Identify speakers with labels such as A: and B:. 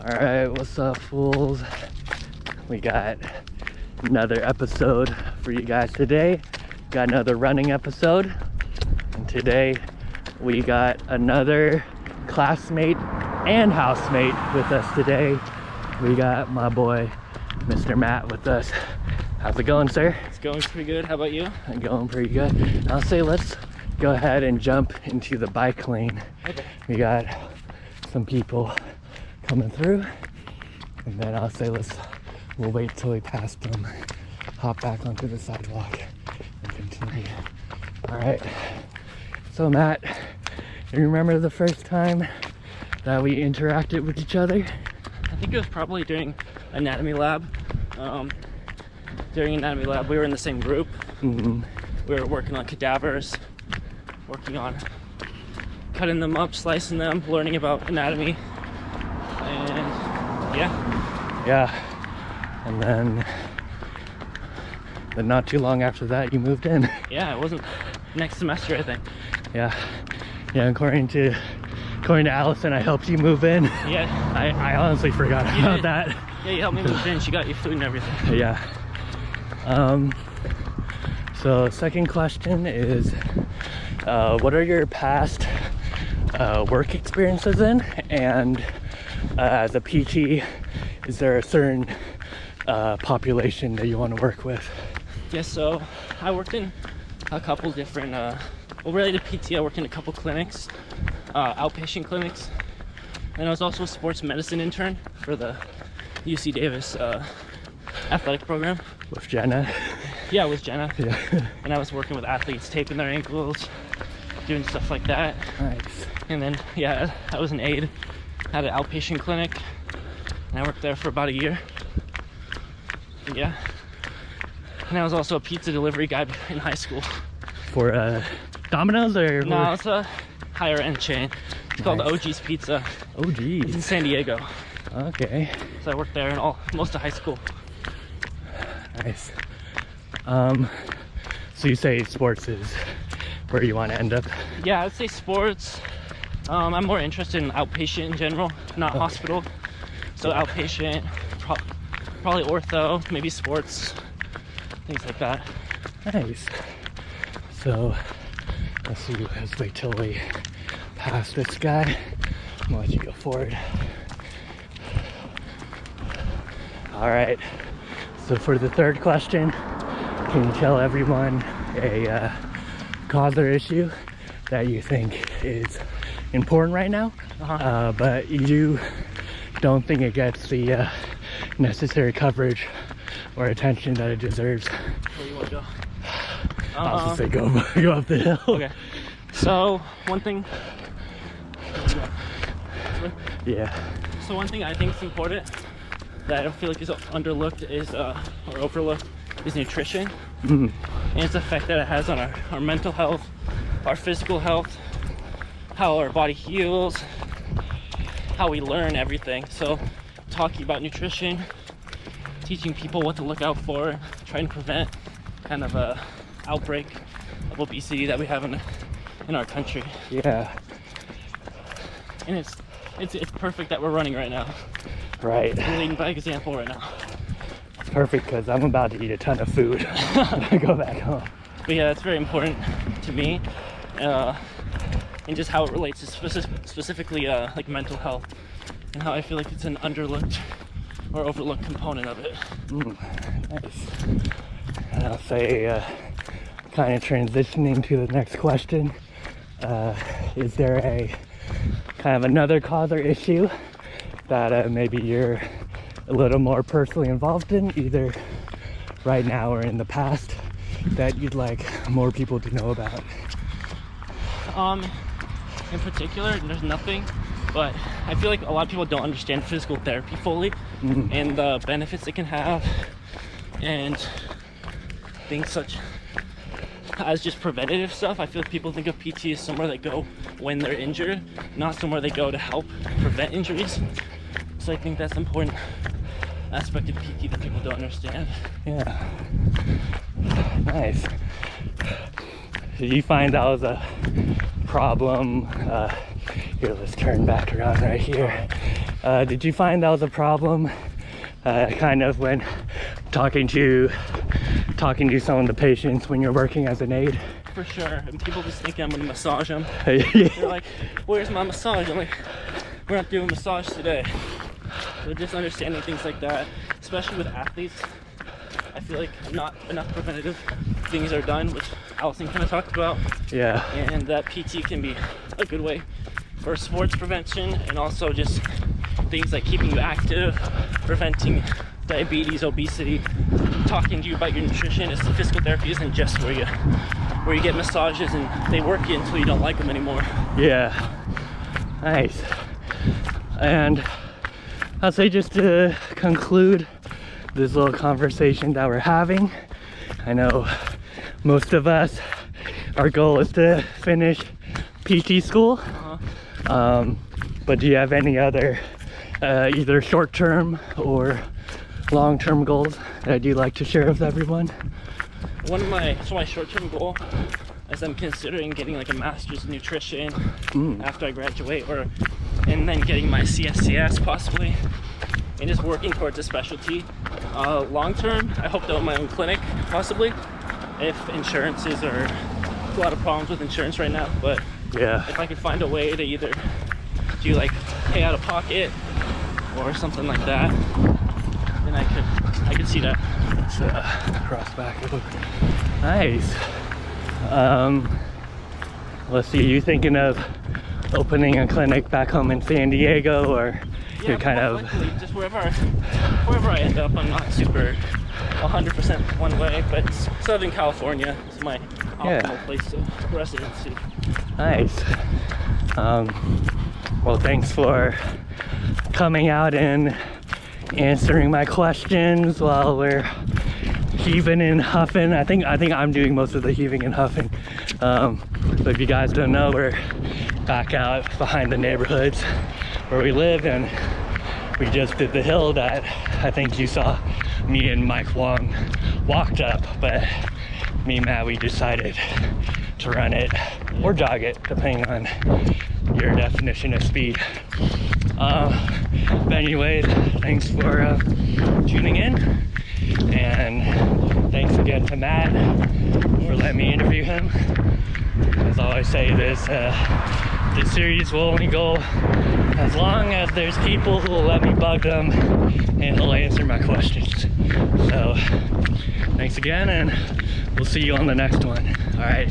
A: Alright, what's up, fools? We got another episode for you guys today. Got another running episode. And today we got another classmate and housemate with us today. We got my boy, Mr. Matt, with us. How's it going, sir?
B: It's going pretty good. How about you?
A: I'm going pretty good. I'll say let's go ahead and jump into the bike lane.
B: Okay.
A: We got some people coming through, and then I'll say we'll wait till we pass them, hop back onto the sidewalk, and continue. All right. So Matt, you remember the first time that we interacted with each other?
B: I think it was probably during anatomy lab. During anatomy lab, we were in the same group.
A: Mm-hmm.
B: We were working on cadavers, working on cutting them up, slicing them, learning about anatomy, and
A: yeah. And then not too long after that, you moved in.
B: Yeah, it wasn't next semester, I think.
A: Yeah. According to Allison, I helped you move in.
B: Yeah.
A: I honestly forgot about that.
B: Yeah, you helped me move in. She got you food and everything.
A: Yeah. So second question is, what are your past work experiences in? And as a PT, is there a certain population that you want to work with?
B: Yeah, so I worked in a couple different, related to PT, I worked in a couple clinics, outpatient clinics. And I was also a sports medicine intern for the UC Davis athletic program.
A: With Jenna?
B: Yeah, with Jenna.
A: Yeah.
B: And I was working with athletes, taping their ankles, doing stuff like that.
A: Nice.
B: And then, yeah, I was an aide at an outpatient clinic, and I worked there for about a year. Yeah. And I was also a pizza delivery guy in high school.
A: For Domino's or?
B: No, it's a higher end chain. It's called OG's Pizza.
A: Oh, geez.
B: It's in San Diego.
A: Okay.
B: So I worked there in most of high school.
A: Nice. So you say sports is where you want to end up?
B: Yeah, I'd say sports. I'm more interested in outpatient in general, not hospital. So outpatient, probably ortho, maybe sports, things like that.
A: Nice. So let's see, let's wait till we pass this guy. I'm gonna let you go forward. All right. So for the third question, can you tell everyone a cause or issue that you think is important right now, but you don't think it gets the necessary coverage or attention that it deserves?
B: Where do you want to go?
A: I'll just say go up the hill.
B: Okay. So one thing.
A: Yeah.
B: So one thing I think is important that I feel like is underlooked is or overlooked is nutrition.
A: Mm-hmm.
B: And its effect that it has on our mental health, our physical health, how our body heals, how we learn everything. So talking about nutrition, teaching people what to look out for, trying to prevent kind of a outbreak of obesity that we have in our country.
A: Yeah.
B: And it's perfect that we're running right now.
A: Right.
B: We're leading by example right now.
A: It's perfect because I'm about to eat a ton of food when I go back home.
B: But yeah, that's very important to me, and just how it relates to specifically like mental health, and how I feel like it's an underlooked or overlooked component of it.
A: Nice. And I'll say, kind of transitioning to the next question, is there a kind of another cause or issue that maybe you're a little more personally involved in, either right now or in the past, that you'd like more people to know about?
B: In particular, there's nothing, but I feel like a lot of people don't understand physical therapy fully, and the benefits it can have, and things such as just preventative stuff. I feel like people think of PT as somewhere they go when they're injured, not somewhere they go to help prevent injuries. So I think that's an important aspect of PT that people don't understand.
A: Yeah. Nice. Did you find that was a problem? Here, let's turn back around right here. Did you find that was a problem kind of when talking to some of the patients when you're working as an aide?
B: For sure. And people just think I'm gonna massage them.
A: Yeah.
B: They're like, where's my massage? I'm like, we're not doing massage today. So just understanding things like that, especially with athletes, I feel like not enough preventative things are done, which Allison kind of talked about.
A: Yeah.
B: And that PT can be a good way for sports prevention, and also just things like keeping you active, preventing diabetes, obesity, talking to you about your nutrition. It's the physical therapy isn't just where you get massages and they work you until you don't like them anymore.
A: Yeah. Nice. And I'll say, just to conclude this little conversation that we're having, I know most of us, our goal is to finish PT school. But do you have any other either short-term or long-term goals that you'd like to share with everyone?
B: My short-term goal is I'm considering getting like a master's in nutrition after I graduate, and then getting my CSCS possibly, and just working towards a specialty. Long-term, I hope to own my own clinic possibly, if insurances are a lot of problems with insurance right now, but
A: Yeah.
B: if I could find a way to either do like pay out of pocket or something like that, then I could see that.
A: So, cross back. Nice. Let's see, you thinking of opening a clinic back home in San Diego, or you're kind of
B: likely, just wherever I end up. I'm not super 100% one way, but Southern California is my optimal place of residency.
A: Nice. Well, thanks for coming out and answering my questions while we're heaving and huffing. I think I'm doing most of the heaving and huffing. But if you guys don't know, we're back out behind the neighborhoods where we live, and we just did the hill that I think you saw me and Mike Wong walked up, but me and Matt, we decided to run it or jog it, depending on your definition of speed. But anyways, thanks for tuning in, and thanks again to Matt for letting me interview him. As I always say, this series will only go as long as there's people who will let me bug them and he'll answer my questions. So thanks again, and we'll see you on the next one. All right.